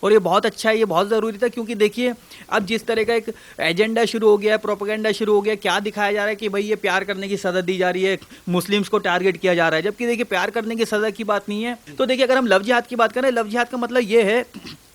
और ये बहुत अच्छा है, ये बहुत ज़रूरी था, क्योंकि देखिए अब जिस तरह का एक एजेंडा शुरू हो गया है, प्रोपेगेंडा शुरू हो गया, क्या दिखाया जा रहा है कि भाई ये प्यार करने की सज़ा दी जा रही है, मुस्लिम्स को टारगेट किया जा रहा है, जबकि देखिए प्यार करने की सज़ा की बात नहीं है। तो देखिए अगर हम लव जिहाद की बात करें, लव जिहाद का मतलब ये है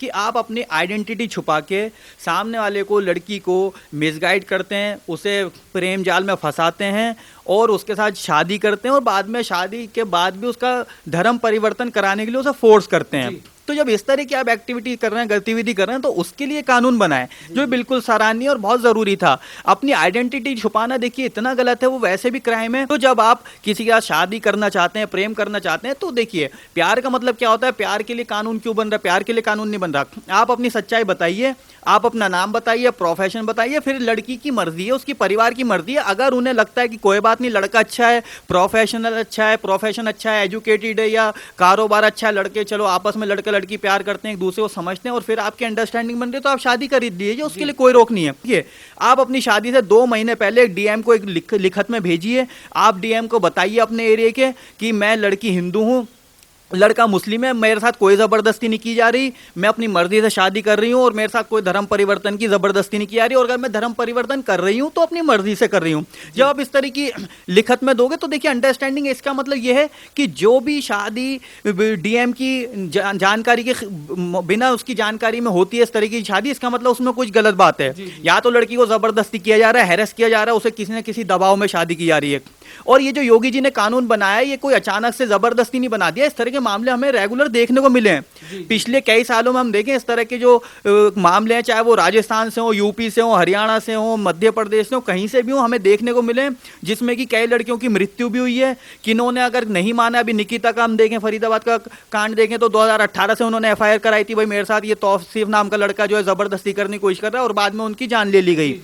कि आप अपनी आइडेंटिटी छुपा के सामने वाले को, लड़की को मिसगाइड करते हैं, उसे प्रेम जाल में फंसाते हैं और उसके साथ शादी करते हैं, और बाद में शादी के बाद भी उसका धर्म परिवर्तन कराने के लिए उसे फोर्स करते हैं। तो जब इस तरह की आप एक्टिविटी कर रहे हैं, गतिविधि कर रहे हैं, तो उसके लिए कानून बना है, जो बिल्कुल सराहनीय और बहुत जरूरी था। अपनी आइडेंटिटी छुपाना देखिए इतना गलत है, वो वैसे भी क्राइम है। तो जब आप किसी के साथ शादी करना चाहते हैं, प्रेम करना चाहते हैं, तो देखिए प्यार का मतलब क्या होता है, प्यार के लिए कानून क्यों बन रहा है, प्यार के लिए कानून नहीं बन रहा। आप अपनी सच्चाई बताइए, आप अपना नाम बताइए, प्रोफेशन बताइए, फिर लड़की की मर्जी है, उसकी परिवार की मर्जी है। अगर उन्हें लगता है कि कोई बात नहीं, लड़का अच्छा है, प्रोफेशनल अच्छा है, प्रोफेशन अच्छा है, एजुकेटेड है, या कारोबार अच्छा है, लड़के चलो आपस में लड़के लड़की प्यार करते हैं, एक दूसरे को समझते हैं, और फिर आपकी अंडरस्टैंडिंग बन रही है, तो आप शादी कर लीजिए, उसके लिए कोई रोक नहीं है। ये आप अपनी शादी से 2 महीने पहले एक डीएम को एक लिखत में भेजिए। आप डीएम को बताइए अपने एरिया के कि मैं लड़की हिंदू हूँ, लड़का मुस्लिम है, मेरे साथ कोई ज़बरदस्ती नहीं की जा रही, मैं अपनी मर्जी से शादी कर रही हूँ, और मेरे साथ कोई धर्म परिवर्तन की ज़बरदस्ती नहीं की जा रही, और अगर मैं धर्म परिवर्तन कर रही हूँ तो अपनी मर्जी से कर रही हूँ। जब आप इस तरह की लिखत में दोगे तो देखिए अंडरस्टैंडिंग, इसका मतलब ये है कि जो भी शादी डीएम की जानकारी के बिना उसकी जानकारी में होती है, इस तरह की शादी, इसका मतलब उसमें कुछ गलत बात है। या तो लड़की को ज़बरदस्ती किया जा रहा है, हैरेस किया जा रहा है, उसे किसी न किसी दबाव में शादी की जा रही है। और ये जो योगी जी ने कानून बनाया, ये कोई अचानक से जबरदस्ती नहीं बना दिया, इस तरह के मामले हमें रेगुलर देखने को मिले हैं। पिछले कई सालों में हम देखें इस तरह के जो मामले हैं, चाहे वो राजस्थान से हो, यूपी से हो, हरियाणा से हो, मध्य प्रदेश से हो, कहीं से भी हो, हमें देखने को मिले, जिसमें कि कई लड़कियों की मृत्यु भी हुई है। किन्होंने अगर नहीं माना, अभी निकिता का हम देखें, फरीदाबाद का कांड देखें, तो 2018 से उन्होंने एफआईआर कराई थी, भाई मेरे साथ ये तौसीफ नाम का लड़का जो है जबरदस्ती करने की कोशिश कर रहा है, और बाद में उनकी जान ले ली गई।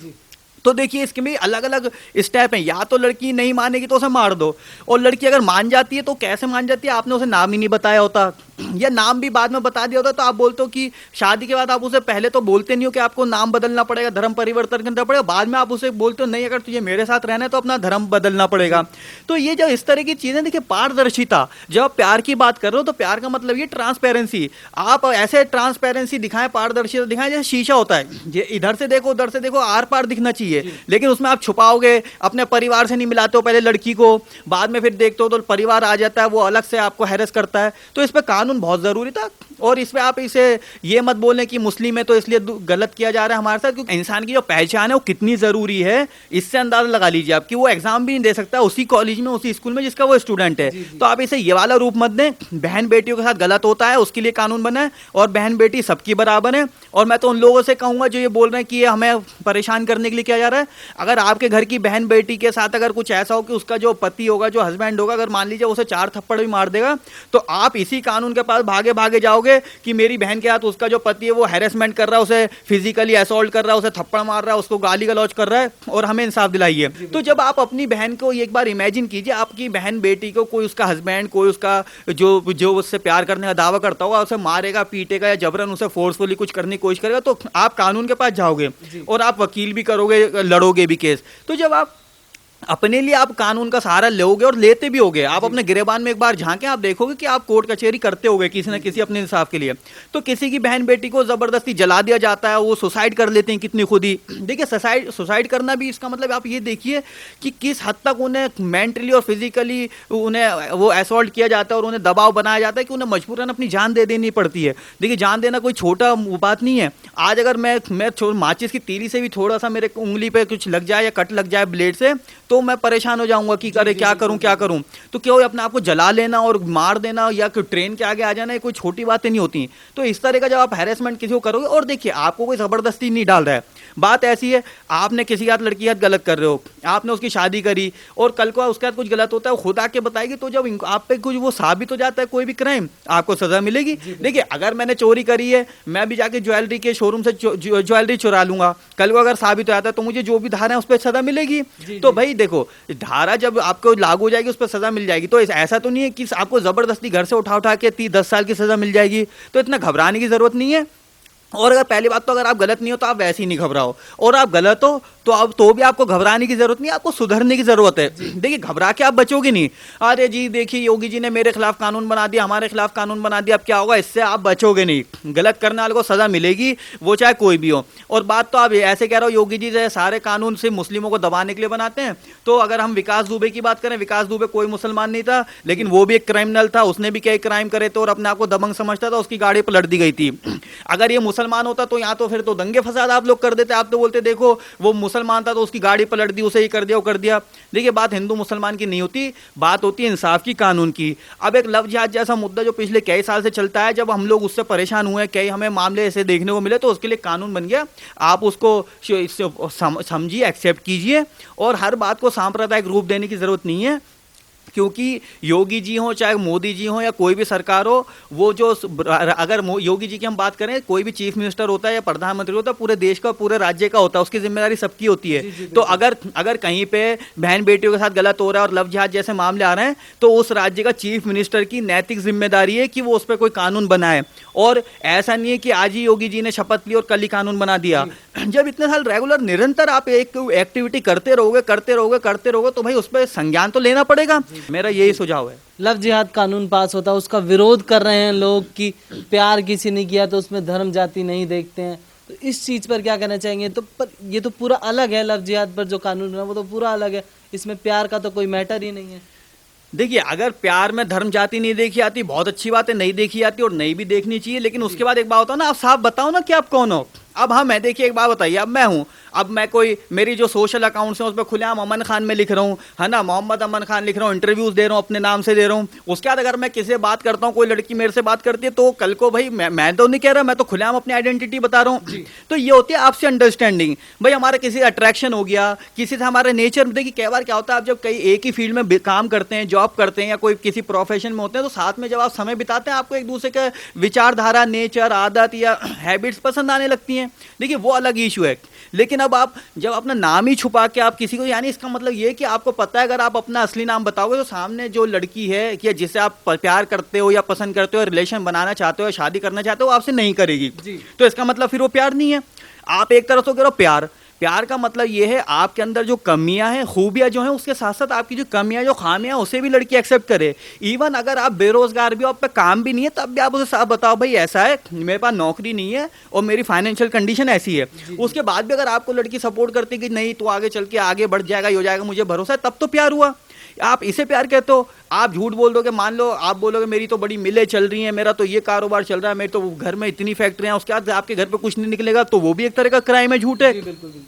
तो देखिए इसके में अलग अलग स्टेप हैं। या तो लड़की नहीं मानेगी तो उसे मार दो, और लड़की अगर मान जाती है तो कैसे मान जाती है, आपने उसे नाम ही नहीं बताया होता, या नाम भी बाद में बता दिया होता, तो आप बोलते हो कि शादी के बाद आप उसे पहले तो बोलते नहीं हो कि आपको नाम बदलना पड़ेगा, धर्म परिवर्तन करना पड़ेगा, बाद में आप उसे बोलते हो नहीं अगर तुझे मेरे साथ रहना है तो अपना धर्म बदलना पड़ेगा। तो ये जो इस तरह की चीजें, देखिए पारदर्शिता, जब आप प्यार की बात कर रहे हो तो प्यार का मतलब ये ट्रांसपेरेंसी। आप ऐसे ट्रांसपेरेंसी दिखाएं, पारदर्शिता दिखाएं जैसे शीशा होता है, ये इधर से देखो उधर से देखो, आर पार दिखना चाहिए, लेकिन उसमें आप छुपाओगे, अपने परिवार से नहीं मिलाते हो पहले लड़की को, बाद में फिर देखते हो तो परिवार आ जाता है, वो अलग से आपको हैरेस करता है। तो इस पर कानून बहुत जरूरी था, और इसमें आप इसे ये मत बोलें कि मुस्लिम है तो इसलिए गलत किया जा रहा है हमारे साथ, क्योंकि इंसान की जो पहचान है वो कितनी जरूरी है, इससे अंदाजा लगा लीजिए आप कि वो एग्जाम भी नहीं दे सकता उसी कॉलेज में, उसी स्कूल में जिसका वो स्टूडेंट है। तो आप इसे ये वाला रूप मत दें। बहन बेटियों के साथ गलत होता है, उसके लिए कानून बना है, और बहन बेटी सबकी बराबर है। और मैं तो उन लोगों से कहूंगा जो ये बोल रहे हैं कि ये हमें परेशान करने के लिए किया जा रहा है, अगर आपके घर की बहन बेटी के साथ अगर कुछ ऐसा हो कि उसका जो पति होगा, जो हस्बैंड होगा, अगर मान लीजिए उसे 4 थप्पड़ भी मार देगा, तो आप इसी कानून के पास भागे भागे जाओगे कि मेरी बहन के साथ उसका जो पति है वो हैरेसमेंट कर रहा है, उसे फिजिकली असॉल्ट कर रहा है, उसे थप्पड़ मार रहा है, उसको गाली गलौज कर रहा है, और हमें इंसाफ दिलाइए। तो जब आप अपनी बहन को एक बार इमेजिन कीजिए, आपकी बहन बेटी को कोई उसका हस्बैंड, कोई उसका जो उससे प्यार करने का दावा करता होगा, उसे मारेगा, पीटेगा, या जबरन उसे फोर्सफुली कुछ करने की कोशिश करेगा, तो आप कानून के पास जाओगे और आप वकील भी करोगे, लड़ोगे भी केस। तो जब आप अपने लिए आप कानून का सहारा लोगे, और लेते भी होगे, आप अपने गिरेबान में एक बार झांके, आप देखोगे कि आप कोर्ट कचहरी करते होगे किसी न किसी अपने इंसाफ के लिए। तो किसी की बहन बेटी को जबरदस्ती जला दिया जाता है, वो सुसाइड कर लेते हैं कितनी खुद ही। देखिए सुसाइड करना भी, इसका मतलब आप ये देखिए कि किस हद तक उन्हें मेंटली और फिजिकली उन्हें वो असॉल्ट किया जाता है, और उन्हें दबाव बनाया जाता है कि उन्हें मजबूरन अपनी जान दे देनी पड़ती है। देखिए जान देना कोई छोटा बात नहीं है। आज अगर मैं माचिस की तीली से भी थोड़ा सा मेरे उंगली पे कुछ लग जाए या कट लग जाए ब्लेड से, तो मैं परेशान हो जाऊंगा कि करे क्या करूं। तो क्यों अपने आप को जला लेना और मार देना या ट्रेन के आगे आ जाना, ये कोई छोटी बातें नहीं होती। तो इस तरह का जब आप हैरेसमेंट किसी को करोगे, और देखिए आपको कोई जबरदस्ती नहीं डाल रहा है, बात ऐसी है आपने किसी के साथ लड़की के साथ गलत कर रहे हो, आपने उसकी शादी करी, और कल को उसके साथ कुछ गलत होता है, खुद आके बताएगी, तो जब आप पे कुछ वो साबित हो जाता है कोई भी क्राइम, आपको सजा मिलेगी। देखिए अगर मैंने चोरी करी है, मैं भी जाके ज्वेलरी के शोरूम से ज्वेलरी चुरा लूंगा, कल को अगर साबित हो जाता है तो मुझे जो भी धारा है उस पर सजा मिलेगी। तो भाई देखो, धारा जब आपको लागू हो जाएगी, उस पर सजा मिल जाएगी। तो ऐसा तो नहीं है कि आपको जबरदस्ती घर से उठा के 10 साल की सजा मिल जाएगी, तो इतना घबराने की जरूरत नहीं है। और अगर पहली बात तो अगर आप गलत नहीं हो तो आप वैसे ही नहीं घबराओ, और आप गलत हो तो अब तो भी आपको घबराने की जरूरत नहीं, आपको सुधरने की जरूरत है। देखिए घबरा के आप बचोगे नहीं, अरे जी देखिए योगी जी ने मेरे खिलाफ कानून बना दिया, हमारे खिलाफ कानून बना दिया, अब क्या होगा, इससे आप बचोगे नहीं। गलत करने वाले को सजा मिलेगी, वो चाहे कोई भी हो। और बात तो आप ऐसे कह रहे हो योगी जी जो सारे कानून से मुस्लिमों को दबाने के लिए बनाते हैं, तो अगर हम विकास दुबे की बात करें, विकास दुबे कोई मुसलमान नहीं था, लेकिन वो भी एक क्रिमिनल था, उसने भी कई क्राइम करे थे और अपने आप को दबंग समझता था, उसकी गाड़ी पलट दी गई थी। अगर ये मुसलमान होता तो यहाँ तो फिर तो दंगे फसाद आप लोग कर देते, आप तो बोलते देखो वो मुसलमान था तो उसकी गाड़ी पलट दी, उसे ही कर दिया वो कर दिया। देखिए बात हिंदू मुसलमान की नहीं होती, बात होती है इंसाफ की, कानून की। अब एक लव जिहाद जैसा मुद्दा जो पिछले कई साल से चलता है, जब हम लोग उससे परेशान हुए, कई हमें मामले ऐसे देखने को मिले, तो उसके लिए कानून बन गया। आप उसको समझिए, एक्सेप्ट कीजिए, और हर बात को सांप्रदायिक रूप देने की जरूरत नहीं है, क्योंकि योगी जी हो चाहे मोदी जी हो या कोई भी सरकार हो, वो जो अगर योगी जी की हम बात करें, कोई भी चीफ मिनिस्टर होता है या प्रधानमंत्री होता है, पूरे देश का पूरे राज्य का होता है, उसकी जिम्मेदारी सबकी होती है। तो अगर कहीं पे बहन बेटियों के साथ गलत हो रहा है और लव जिहाद जैसे मामले आ रहे हैं, तो उस राज्य का चीफ मिनिस्टर की नैतिक जिम्मेदारी है कि वो उस पर कोई कानून बनाए। और ऐसा नहीं है कि आज ही योगी जी ने शपथ ली और कल ही कानून बना दिया। जब इतने साल रेगुलर निरंतर आप एक एक्टिविटी करते रहोगे तो भाई उस पर संज्ञान तो लेना पड़ेगा। मेरा यही सुझाव है। लव जिहाद कानून पास होता है, उसका विरोध कर रहे हैं लोग कि प्यार किसी ने किया तो उसमें धर्म जाति नहीं देखते हैं, तो इस चीज पर क्या कहना चाहेंगे? तो पर ये तो पूरा अलग है, लव जिहाद पर जो कानून बना वो तो पूरा अलग है, इसमें प्यार का तो कोई मैटर ही नहीं है। देखिए अगर प्यार में धर्म जाति नहीं देखी आती, बहुत अच्छी बात है, नहीं देखी आती और नहीं भी देखनी चाहिए, लेकिन उसके बाद एक बात होता है ना, आप साफ बताओ ना कि आप कौन हो। अब हाँ मैं देखिए एक बात बताइए, अब मैं हूँ, अब मैं कोई मेरी जो सोशल अकाउंट्स हैं उस पर खुलेआम अमन खान में लिख रहा हूँ, है ना, मोहम्मद अमन खान लिख रहा हूँ, इंटरव्यूज दे रहा हूँ, अपने नाम से दे रहा हूँ। उसके बाद अगर मैं किसी से बात करता हूँ, कोई लड़की मेरे से बात करती है, तो कल को भाई मैं तो नहीं कह रहा, मैं तो खुलेआम अपनी आइडेंटिटी बता रहा हूँ। तो ये होती है आपसे अंडरस्टैंडिंग, भाई हमारा किसी अट्रैक्शन हो गया, किसी से हमारा नेचर। देखिए कई बार क्या होता है, आप जब कई एक ही फील्ड में काम करते हैं, जॉब करते हैं या कोई किसी प्रोफेशन में होते हैं, तो साथ में जब आप समय बिताते हैं, आपको एक दूसरे का विचारधारा, नेचर, आदत या हैबिट्स पसंद आने लगती हैं। देखिए वो अलग इशू है। लेकिन अब आप जब अपना नाम ही छुपा के आप किसी को, यानी इसका मतलब ये कि आपको पता है अगर आप अपना असली नाम बताओगे तो सामने जो लड़की है कि जिससे आप प्यार करते हो या पसंद करते हो, रिलेशन बनाना चाहते हो या शादी करना चाहते हो, आपसे नहीं करेगी। तो इसका मतलब फिर वो प्यार नहीं है। आप एक तरह से कह रहे हो प्यार, प्यार का मतलब ये है आपके अंदर जो कमियां हैं, खूबियां जो हैं, उसके साथ साथ आपकी जो कमियां, जो खामियां, उसे भी लड़की एक्सेप्ट करे। इवन अगर आप बेरोजगार भी हो, आप पे काम भी नहीं है, तब भी आप उसे साफ बताओ भाई ऐसा है, मेरे पास नौकरी नहीं है और मेरी फाइनेंशियल कंडीशन ऐसी है। उसके बाद भी अगर आपको लड़की सपोर्ट करती कि नहीं तो आगे चल के आगे बढ़ जाएगा, ये हो जाएगा, मुझे भरोसा है, तब तो प्यार हुआ। आप इसे प्यार कहते हो। आप झूठ बोल दोगे, मान लो आप बोलोगे मेरी तो बड़ी मिलें चल रही हैं, मेरा तो ये कारोबार चल रहा है, मेरे तो घर में इतनी फैक्ट्रियां, उसके बाद आपके घर पे कुछ नहीं निकलेगा, तो वो भी एक तरह का क्राइम है, झूठ है। बिल्कुल बिल्कुल।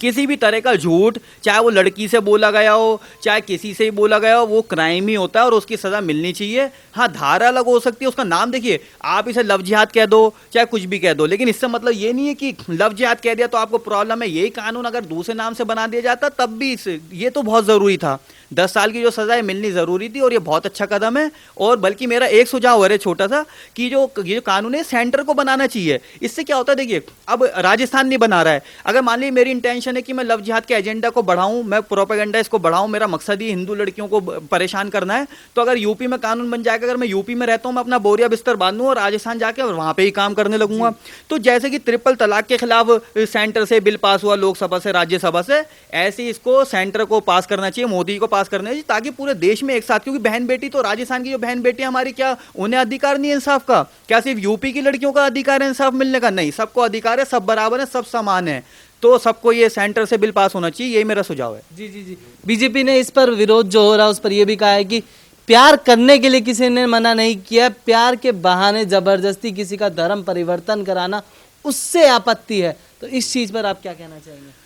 किसी भी तरह का झूठ, चाहे वो लड़की से बोला गया हो, चाहे किसी से ही बोला गया हो, वो क्राइम ही होता है और उसकी सजा मिलनी चाहिए। हाँ धारा अलग हो सकती है, उसका नाम देखिए, आप इसे लव जिहाद कह दो चाहे कुछ भी कह दो, लेकिन इससे मतलब ये नहीं है कि लव जिहाद कह दिया तो आपको प्रॉब्लम है। यही कानून अगर दूसरे नाम से बना दिया जाता तब भी ये तो बहुत ज़रूरी था। 10 साल की जो सजा है मिलनी ज़रूरी थी और ये बहुत अच्छा कदम है। और बल्कि मेरा एक सुझाव है छोटा सा, कि ये जो कानून है सेंटर को बनाना चाहिए। इससे क्या होता है, देखिए अब राजस्थान नहीं बना रहा है, अगर मान लीजिए मेरी इंटेंशन है कि मैं लव जिहाद के एजेंडा को बढ़ाऊं, मैं प्रोपेगेंडा इसको बढ़ाऊं, मेरा मकसद ही हिंदू लड़कियों को परेशान करना है, तो अगर यूपी में कानून बन जाएगा, अगर मैं यूपी में रहता हूं, मैं अपना बोरिया बिस्तर बांधूं और राजस्थान जाके और वहां पे ही काम करने लगूंगा। तो जैसे कि ट्रिपल तलाक के खिलाफ सेंटर से बिल पास हुआ, लोकसभा से, राज्यसभा से, ऐसे ही इसको सेंटर को पास करना चाहिए, मोदी को पास करना चाहिए, ताकि पूरे देश में एक साथ, क्योंकि बहन बेटी तो राजस्थान की जो बहन बेटी हमारी, क्या उन्हें अधिकार नहीं है इंसाफ का? क्या सिर्फ यूपी की लड़कियों का अधिकार है इंसाफ मिलने का? नहीं, सबको अधिकार है, सब बराबर है, सब समान है। तो सबको ये सेंटर से बिल पास होना चाहिए, यही मेरा सुझाव है। जी जी जी। बीजेपी ने इस पर विरोध जो हो रहा है उस पर यह भी कहा है कि प्यार करने के लिए किसी ने मना नहीं किया, प्यार के बहाने जबरदस्ती किसी का धर्म परिवर्तन कराना, उससे आपत्ति है। तो इस चीज पर आप क्या कहना चाहेंगे?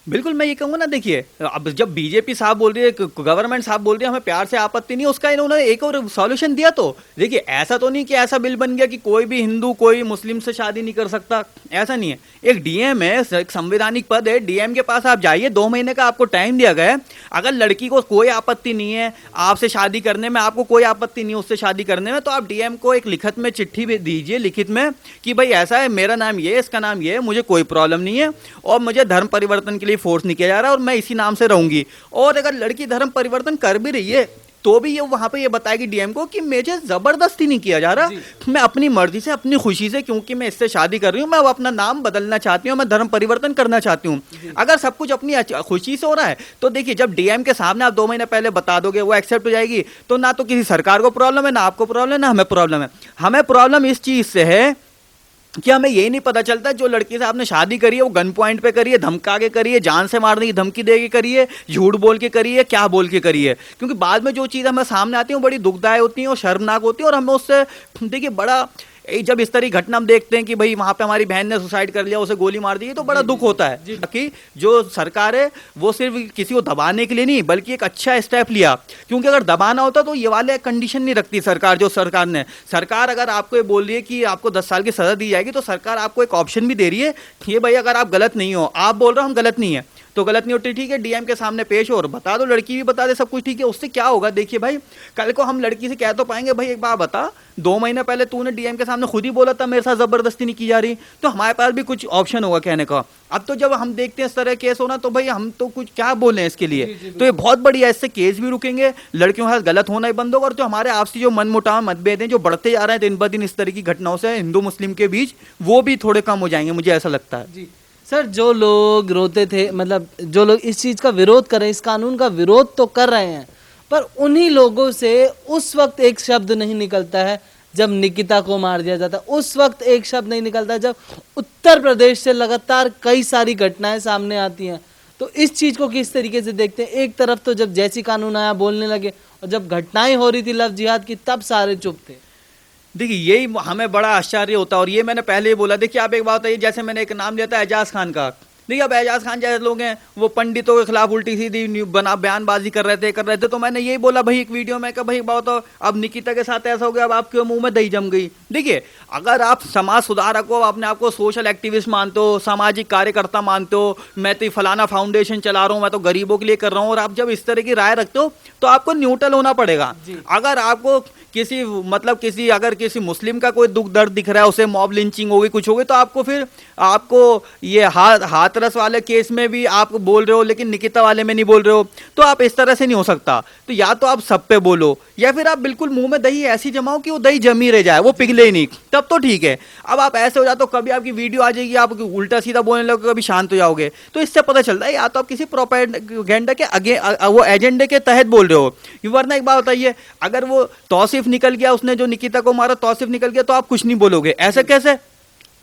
बिल्कुल मैं ये कहूँगा ना, देखिए अब जब बीजेपी साहब बोल रही है, गवर्नमेंट साहब बोल रही है हमें प्यार से आपत्ति नहीं, उसका इन्होंने एक और सॉल्यूशन दिया। तो देखिए ऐसा तो नहीं कि ऐसा बिल बन गया कि कोई भी हिंदू कोई मुस्लिम से शादी नहीं कर सकता, ऐसा नहीं है। एक डीएम है, एक संवैधानिक पद है, डीएम के पास आप जाइए, 2 महीने का आपको टाइम दिया गया है। अगर लड़की को कोई आपत्ति नहीं है आपसे शादी करने में, आपको कोई आपत्ति नहीं है उससे शादी करने में, तो आप डीएम को एक लिखित में चिट्ठी भी दीजिए, लिखित में, कि भाई ऐसा है, मेरा नाम ये है, इसका नाम ये है, मुझे कोई प्रॉब्लम नहीं है और मुझे धर्म परिवर्तन के लिए फोर्स नहीं किया जा रहा और मैं इसी नाम से रहूंगी। और अगर लड़की धर्म परिवर्तन कर भी रही है तो भी ये वहां पे ये बताएगी डीएम को कि मुझे जबरदस्ती नहीं किया जा रहा, मैं अपनी मर्जी से अपनी खुशी से, क्योंकि मैं इससे शादी कर रही हूँ, मैं अब अपना नाम बदलना चाहती हूँ, मैं धर्म परिवर्तन करना चाहती हूँ। अगर सब कुछ अपनी खुशी से हो रहा है तो देखिए जब डीएम के सामने आप 2 महीने पहले बता दोगे वो एक्सेप्ट हो जाएगी, तो ना तो किसी सरकार को प्रॉब्लम है, ना आपको प्रॉब्लम है, ना हमें प्रॉब्लम है। हमें प्रॉब्लम इस चीज से है कि हमें यही नहीं पता चलता जो लड़की से आपने शादी करी है वो गन पॉइंट पे करी है, धमका के करी है, जान से मारने की धमकी दे के करी है, झूठ बोल के करी है, क्या बोल के करी है। क्योंकि बाद में जो चीज़ हमें सामने आती है वो बड़ी दुखदायक होती है और शर्मनाक होती है, और हमें उससे देखिए बड़ा जब इस तरह की घटना हम देखते हैं कि भाई वहां पे हमारी बहन ने सुसाइड कर लिया, उसे गोली मार दी, तो बड़ा दुख होता है कि जो सरकार है वो सिर्फ किसी को दबाने के लिए नहीं बल्कि एक अच्छा स्टेप लिया। क्योंकि अगर दबाना होता तो ये वाले कंडीशन नहीं रखती सरकार। जो सरकार ने अगर आपको ये बोल रही है कि आपको 10 साल की सजा दी जाएगी, तो सरकार आपको एक ऑप्शन भी दे रही है कि ये भाई अगर आप गलत नहीं हो, आप बोल रहे हो हम गलत नहीं है, तो गलत नहीं होती, ठीक है, डीएम के सामने पेश हो और बता दो, लड़की भी बता दे, सब कुछ ठीक है। उससे क्या होगा, देखिए भाई कल को हम लड़की से कह तो पाएंगे भाई एक बात बता, 2 महीने पहले तूने डीएम के सामने खुद ही बोला था मेरे साथ जबरदस्ती नहीं की जा रही, तो हमारे पास भी कुछ ऑप्शन होगा कहने का। अब तो जब हम देखते हैं इस तरह केस होना, तो भाई हम तो कुछ क्या बोले हैं इसके लिए। तो ये बहुत बढ़िया, इससे केस भी रुकेंगे, लड़कियों के साथ गलत होना ही बंद होगा, और जो हमारे आपसी जो मन मुटाव मतभेद हैं जो बढ़ते जा रहे हैं दिन ब दिन इस तरह की घटनाओं से हिंदू मुस्लिम के बीच, वो भी थोड़े कम हो जाएंगे, मुझे ऐसा लगता है। सर जो लोग रोते थे, मतलब जो लोग इस चीज़ का विरोध कर रहे हैं, इस कानून का विरोध तो कर रहे हैं, पर उन्हीं लोगों से उस वक्त एक शब्द नहीं निकलता है जब निकिता को मार दिया जाता है, उस वक्त एक शब्द नहीं निकलता है जब उत्तर प्रदेश से लगातार कई सारी घटनाएं सामने आती हैं। तो इस चीज़ को किस तरीके से देखते हैं? एक तरफ तो जब जैसी कानून आया बोलने लगे, और जब घटनाएं हो रही थी लव जिहाद की तब सारे चुप थे। देखिए यही हमें बड़ा आश्चर्य होता है, और ये मैंने पहले ही बोला। देखिए आप एक बात बताइए, जैसे मैंने एक नाम लिया था एजाज खान का, देखिए अब एजाज खान जैसे लोग हैं वो पंडितों के खिलाफ उल्टी सीधी बयानबाजी कर रहे थे, तो मैंने यही बोला भाई एक वीडियो में कि भाई बात अब निकिता के साथ ऐसा हो गया, अब आपके मुंह में दही जम गई। देखिए अगर आप समाज सुधारक हो, अपने आप को सोशल एक्टिविस्ट मानते हो, सामाजिक कार्यकर्ता मानते हो, मैं तो फलाना फाउंडेशन चला रहा हूँ, मैं तो गरीबों के लिए कर रहा हूँ, और आप जब इस तरह की राय रखते हो तो आपको न्यूट्रल होना पड़ेगा। अगर आपको अगर किसी मुस्लिम का कोई दुख दर्द दिख रहा है, उसे मॉब लिंचिंग होगी, कुछ होगी, तो आपको ये हाथरस वाले केस में भी आप बोल रहे हो लेकिन निकिता वाले में नहीं बोल रहे हो, तो आप इस तरह से नहीं हो सकता। तो या तो आप सब पे बोलो, या फिर आप बिल्कुल मुंह में दही ऐसी जमाओ कि वो दही जमी रह जाए, वो पिघले ही नहीं, तब तो ठीक है। अब आप ऐसे हो जाते हो, कभी आपकी वीडियो आ जाएगी, आप उल्टा सीधा बोलने लगोगे, कभी शांत हो जाओगे, तो इससे पता चलता है या तो आप किसी प्रोपेगेंडा के आगे वो एजेंडे के तहत बोल रहे हो। वरना एक बात बताइए, अगर वो तौसीफ निकल गया, उसने जो निकिता को मारा तौसीफ निकल गया, तो आप कुछ नहीं बोलोगे, ऐसे कैसे?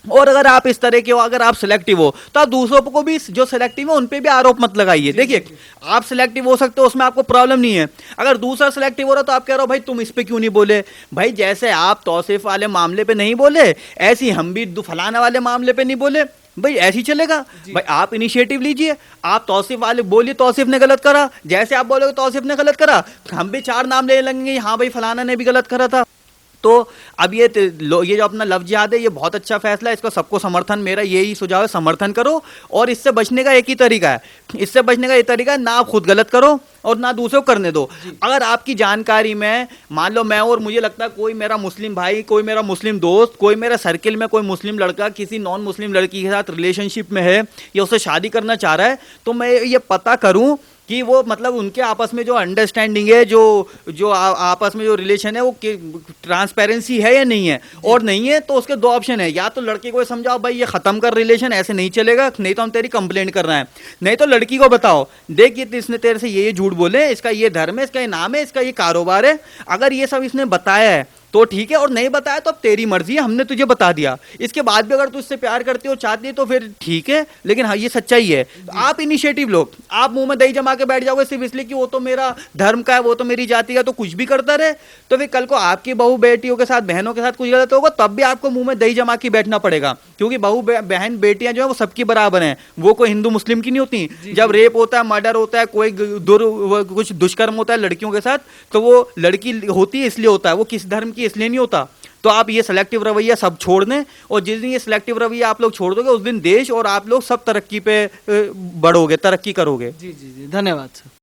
और अगर आप इस तरह के हो, अगर आप सिलेक्टिव हो, तो आप दूसरों को भी जो सिलेक्टिव है उन पे भी आरोप मत लगाइए। देखिए आप सिलेक्टिव हो सकते हो, उसमें आपको प्रॉब्लम नहीं है। अगर दूसरा सिलेक्टिव हो रहा तो आप कह रहे हो भाई तुम इस पे क्यों नहीं बोले। भाई जैसे आप तौसीफ वाले मामले पे नहीं बोले, ऐसे हम भी फलाना वाले मामले पे नहीं बोले, भाई ऐसे ही चलेगा। भाई आप इनिशिएटिव लीजिए, आप तौसीफ वाले बोलिए तौसीफ ने गलत करा, जैसे आप बोलोगे तौसीफ ने गलत करा, हम भी 4 नाम ले लेंगे, हाँ भाई फलाना ने भी गलत करा था। तो अब ये जो अपना लव जिहाद है, ये बहुत अच्छा फैसला है, इसका सबको समर्थन, मेरा यही सुझाव है, समर्थन करो। और इससे बचने का एक ही तरीका है, इससे बचने का ये तरीका है, ना आप खुद गलत करो और ना दूसरों को करने दो। अगर आपकी जानकारी में मान लो मैं और मुझे लगता है कोई मेरा मुस्लिम भाई, कोई मेरा मुस्लिम दोस्त, कोई मेरा सर्किल में कोई मुस्लिम लड़का किसी नॉन मुस्लिम लड़की के साथ रिलेशनशिप में है या उससे शादी करना चाह रहा है, तो मैं ये पता करूं कि वो मतलब उनके आपस में जो अंडरस्टैंडिंग है, जो आपस में जो रिलेशन है वो ट्रांसपेरेंसी है या नहीं है, और नहीं है तो उसके 2 ऑप्शन है, या तो लड़के को समझाओ भाई ये खत्म कर रिलेशन, ऐसे नहीं चलेगा, नहीं तो हम तेरी कंप्लेंट कर रहे हैं, नहीं तो लड़की को बताओ देख ये इसने तेरे से ये झूठ बोले, इसका ये धर्म है, इसका ये नाम है, इसका ये कारोबार है, अगर ये सब इसने बताया है तो ठीक है, और नहीं बताया तो अब तेरी मर्जी है, हमने तुझे बता दिया। इसके बाद भी अगर तू इससे प्यार करती हो, चाहती है, तो फिर ठीक है, लेकिन हाँ ये सच्चाई है। तो आप इनिशिएटिव लो, आप मुंह में दही जमा के बैठ जाओगे सिर्फ इसलिए कि वो तो मेरा धर्म का है, वो तो मेरी जाति का, तो कुछ भी करता रहे, तो फिर कल को आपकी बहू बेटियों के साथ, बहनों के साथ कुछ गलत होगा, तब भी आपको मुंह में दही जमा के बैठना पड़ेगा। क्योंकि बहू बहन बेटियां जो है वो सबकी बराबर हैं, वो कोई हिंदू मुस्लिम की नहीं होती। जब रेप होता है, मर्डर होता है, कोई कुछ दुष्कर्म होता है लड़कियों के साथ, तो वो लड़की होती है इसलिए होता है, वो किस धर्म की इसलिए नहीं होता। तो आप ये सिलेक्टिव रवैया सब छोड़ दें, और जिस दिन ये सिलेक्टिव रवैया आप लोग छोड़ दोगे उस दिन देश और आप लोग सब तरक्की पे बढ़ोगे, तरक्की करोगे। जी जी जी, धन्यवाद सर।